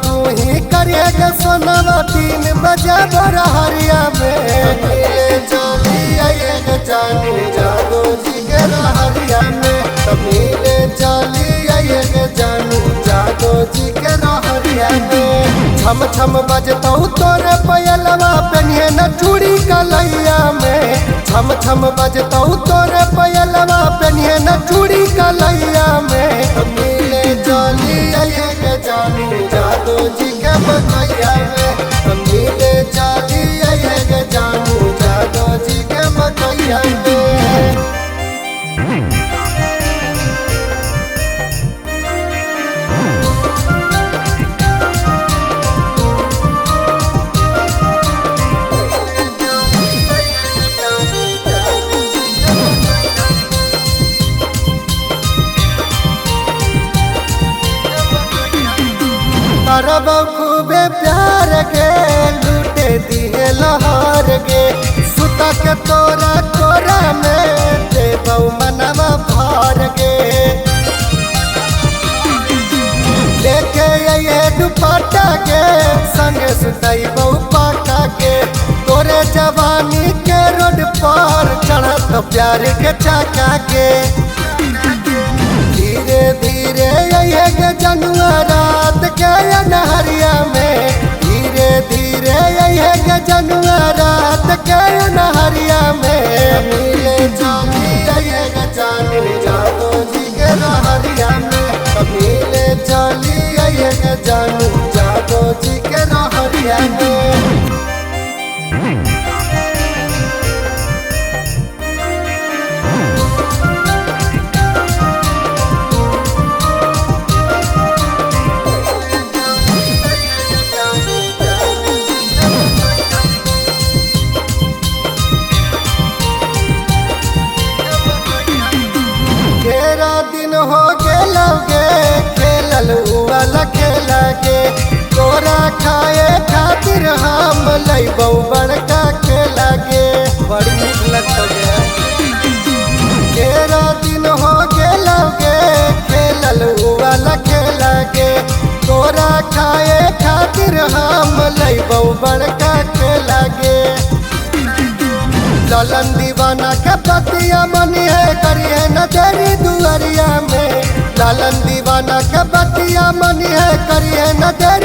तू ही करिएगा सोनावा 3 बजे बरहरिया में मिले चली आइएगा जानू जादो जी के रहरिया में मिले चली आइएगा जानू जादो जी के रहरिया में छम छम बजतौ तोरे पयलवा पेनिए न चूड़ी कलैया में छम छम बजतौ तोरे पयलवा पेनिए न चूड़ी कलैया में मिले चली आइएगा जानू जादो जी के बकैया में मिले चली आइएगा जानू जादो जी के बकैया में। करब खूबे प्यार गे लूटे दिए लहर गे सुता के तोरा कोरा में देबौ मनवा भर गे लेके ये दुपट्टा गे संगे सुतैबौ पाका गे तोरे जवानी के रोड पर चढ़त प्यार के चाका के धीरे धीरे ये गे जनुआ रात के नहरिया में धीरे धीरे ये गे जनुआ रात के नहरिया में मिले चली ये गे जानू जादो जी के रहरिया में मिले चली ये गे जानू जादो जी के रहरिया में। दिन हो गेलगे खेलल वाला खेला गे तोरा खाए खातिर हम लैबौ बड़का खेला गे बड़ी नीक लगता गे तेरा दिन हो गेलगे खेलल वाला खेला गे तोरा खाए खातिर हम लैबौ बड़का खेला गे ललन दीवाना के पतिया मनी है करिए न तेरी दुआरिया में लालन दीवाना के पतिया मनी है करिए न तेरी